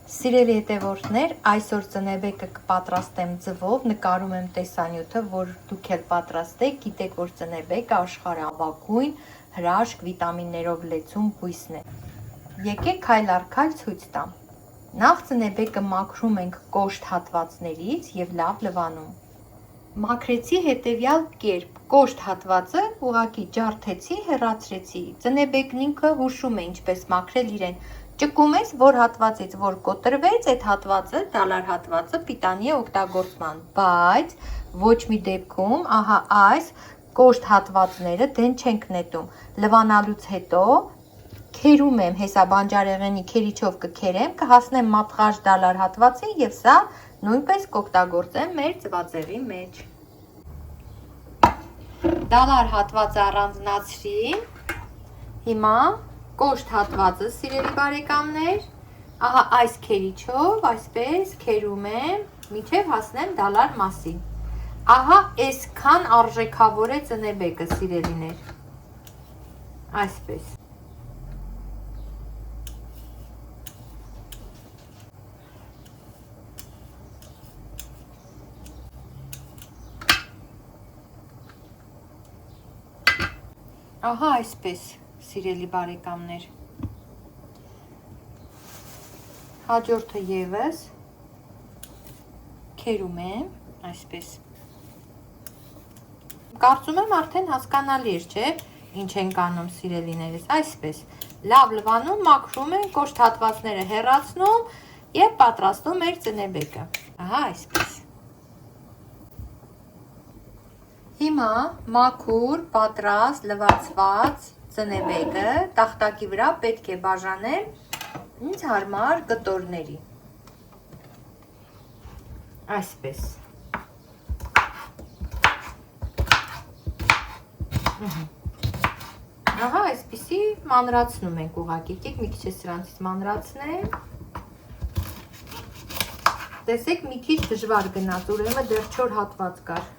Սիրելի հետևորդներ, այսօր ծնեբեկը կպատրաստեմ ձվով, նկարում եմ տեսանյութը, որ դուք էլ պատրաստեք, գիտեք, որ ծնեբեկը աշխարհի ավագույն հրաշք վիտամիններով լեցուն բույսն է։ Եկեք քայլ առ քայլ ցույց տամ։ Նախ ծնեբեկը մաքրում ենք կոշտ հատվածներից եւ լավ լվանում։ Մաքրեցի հետևյալ կերպ, կոշտ հատվածը ուղղակի ջարդեցի, հեռացրեցի, ծնեբեկն ինքը հուշում է ինչպես մաքրել իրեն, ճկում ես, որ հատվածից որ կոտրվեց, այդ հատվածը, դալար հատվածը պիտանի է օգտագործման, բայց ոչ մի դեպքում, ահա այս կոշտ հատվածները դեն չենք նետում, լվանալուց հետո քերում եմ, հեսա բանջարեղենի քերիչով կքերեմ, կհասնեմ մատղաշ դալար հատվածին եւ սա նույնպես կօգտագործեմ մեր ձվածեղի մեջ։ Դալար հատվածը առանձնացրի, հիմա կոշտ հատվածը, սիրելի բարեկամներ, ահա այս քերիչով այսպես քերում եմ, մինչև հասնեմ դալար մասին։ Ահա այսքան արժեքավոր է ծնեբեկը, սիրելիներ, այսպես։ Ահա այսպես, սիրելի բարեկամներ, հաջորդը ևս քերում եմ, այսպես, կարծում եմ արդեն հասկանալի էր, չէ, ինչ ենք անում սիրելիներս, այսպես, լավ լվանում, մաքրում են, կոշտ հատվածները հեռացնում և պատրաստում մեր ծնեբեկը, ահա այսպես։ Հիմա մաքուր, պատրաստ, լվացված ծնեբեկը տախտակի վրա պետք է բաժանել ինձ հարմար կտորների, այսպես, ահա այսպիսի մանրացնում ենք ուղղակի, եկեք մի քիչ սրանցից մանրացնեմ, տեսեք մի քիչ դժվար գնաց, ուրեմն դեռ 4 հատված կար,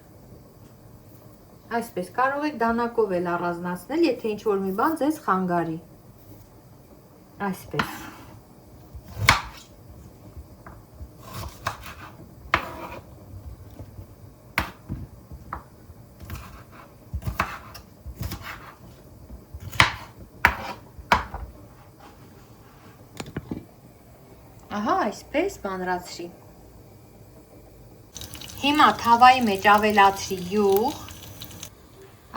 այսպես, կարող եք դանակով էլ առանձնացնել, եթե ինչ-որ մի բան ձեզ խանգարի, այսպես, ահա այսպես մանրացրի, հիմա թավայի մեջ ավելացրի յուղ,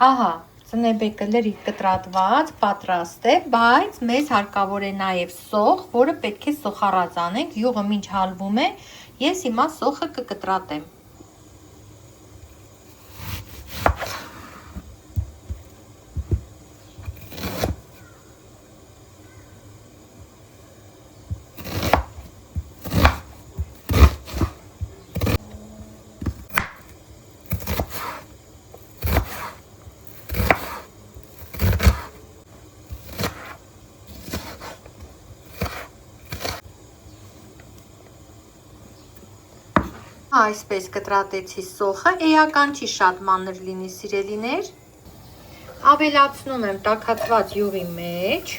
ահա, ծնեբեկը լրիվ կտրատված, պատրաստ է, բայց մեզ հարկավոր է նաև սոխ, որը պետք է սոխառած անենք, յուղը մինչ հալվում է, ես հիմա սոխը կկտրատեմ։ Այսպես կտրատեցի սոխը, էական չի շատ մանր լինի, սիրելիներ, ավելացնում եմ տաքացված յուղի մեջ,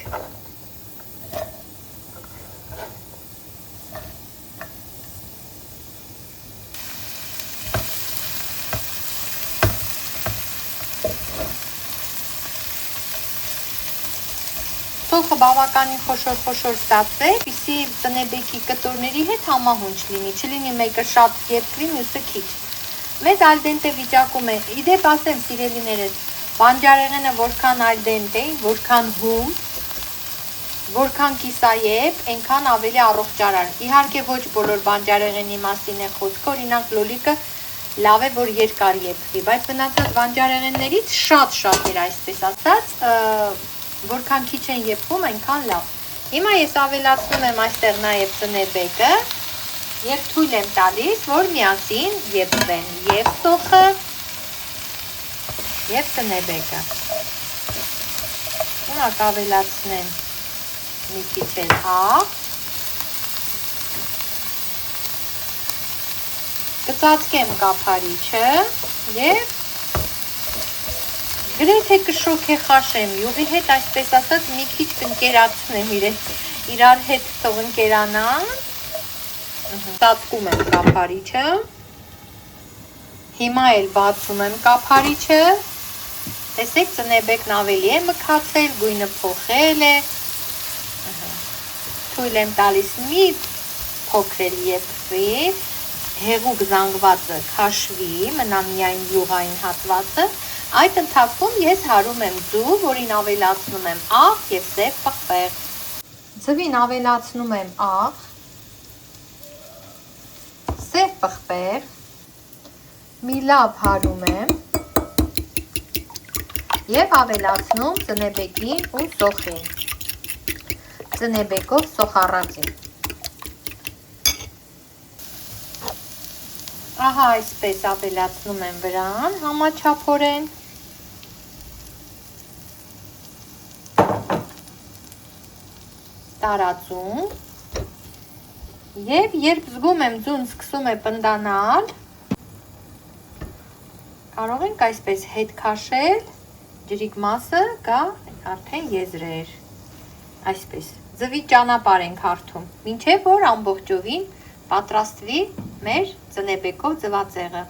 սոխը բավականին խոշոր ստացվի, պիսի ծնեբեկի կտորների հետ համահունչ լինի, չլինի մեկը շատ երկվի, մյուսը քիչ։ Մեզ ալդենտե վիճակում է, իդեպ ասեմ սիրելիներս, բանջարեղենը որքան ալդենտե, որքան հում, որքան կիսաև, այնքան ավելի առողջարար։ Իհարկե ոչ բոլոր բանջարեղենի մասին է խոսքը, օրինակ լոլիկը լավ է, որ երկար եփվի, բայց մնացած բանջարեղեններից շատ էր այսպես ասած, որքան քիչ են եփվում, այնքան լավ։ Հիմա ես ավելացնում եմ այստեղ նաև ծնեբեկը եւ թույլ եմ տալիս, որ միասին եփվեն եւ սոխը եւ ծնեբեկը։ Հիմա կավելացնեմ մի քիչ էլ աղ։ Կծածկեմ կափարիչը եւ գրեթե կշոքեխաշեմ յուղի հետ, այսպես ասած մի քիչ կընկերացնեմ իրար հետ թող ընկերանան Ծածկում եմ կափարիչը։ Հիմա էլ բացում եմ կափարիչը։ Տեսեք, ծնեբեկն ավելի է մքացել, գույնը փոխել է։ Թույլ եմ տալիս մի փոքր եփվի, հեղուկ զանգվածը քաշվի, մնա միայն յուղային հատվածը։ Այդ ընթացքում ես հարում եմ ձու, որին ավելացնում եմ աղ եւ սև պղպեղ։ Ձվին ավելացնում եմ աղ, սև պղպեղ, մի լավ հարում եմ եւ ավելացնում ծնեբեկին ու սոխին։ Ծնեբեկով սոխառածին։ Ահա այսպես ավելացնում եմ վրան համաչափորեն։ Տարածում եւ երբ զգում եմ ձուն սկսում է պնդանալ, կարող ենք այսպես հետ քաշել, ջրիկ մասը գա արդեն եզրեր, այսպես ձվի ճանապարհ ենք հարթում, մինչև որ ամբողջովին պատրաստվի մեր ծնեբեկով ձվածեղը։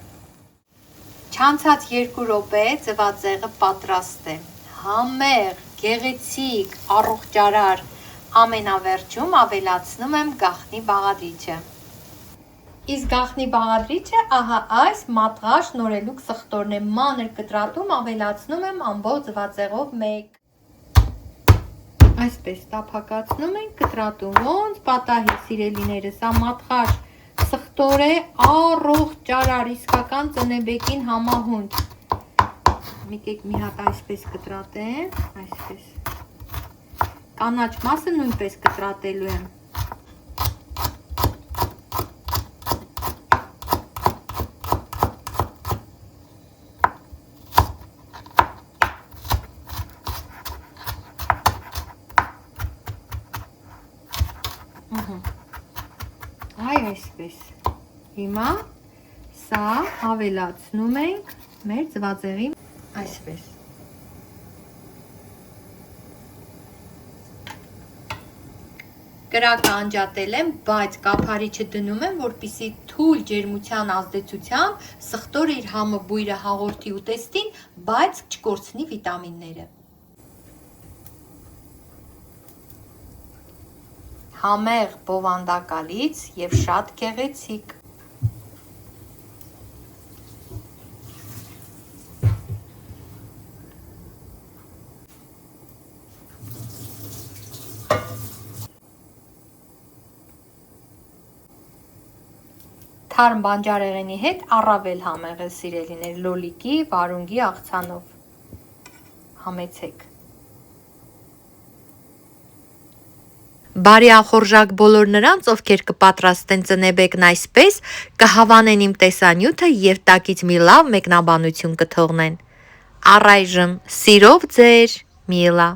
Չանցած 2 րոպե ձվածեղը պատրաստ է, համեղ, գեղեցիկ, առողջարար, ամենավերջում ավելացնում եմ գաղտնի բաղադրիչը։ Իսկ գաղտնի բաղադրիչը ահա այս մատղաշ նորելուկ սխտորն է, մանր կտրատում ավելացնում եմ ամբողջ ձվածեղով մեկ։ Այսպես տափակացնում ենք, կտրատում, ոնց պատահի սիրելիները, սա մատղաշ սխտոր է, առողջարար, իսկական ծնեբեկին համահունչ։ Մեկեք մի հատ այսպես կտրատեմ, այսպես։ Կանաչ մասը նույնպես կտրատելու եմ։ Այսպես։ Հիմա սա ավելացնում ենք մեր ձվածեղի այսպես։ Կրակը անջատել եմ, բայց կափարիչը դնում եմ, որպեսզի թույլ ջերմության ազդեցությամբ սխտորը իր համը բույրը հաղորդի ուտեստին, բայց չկորցնի վիտամինները։ Համեղ բովանդակալից եւ շատ գեղեցիկ։ Թարմ բանջարեղենի հետ առավել համեղ է սիրելիներ, լոլիկի, վարունգի աղցանով։ Համեցեք։ Բարի ախորժակ բոլոր նրանց, ովքեր կպատրաստեն ծնեբեկն այսպես, կհավանեն իմ տեսանյութը եւ տակից մի լավ մեկնաբանություն կթողնեն։ Առայժմ սիրով ձեր Միլա։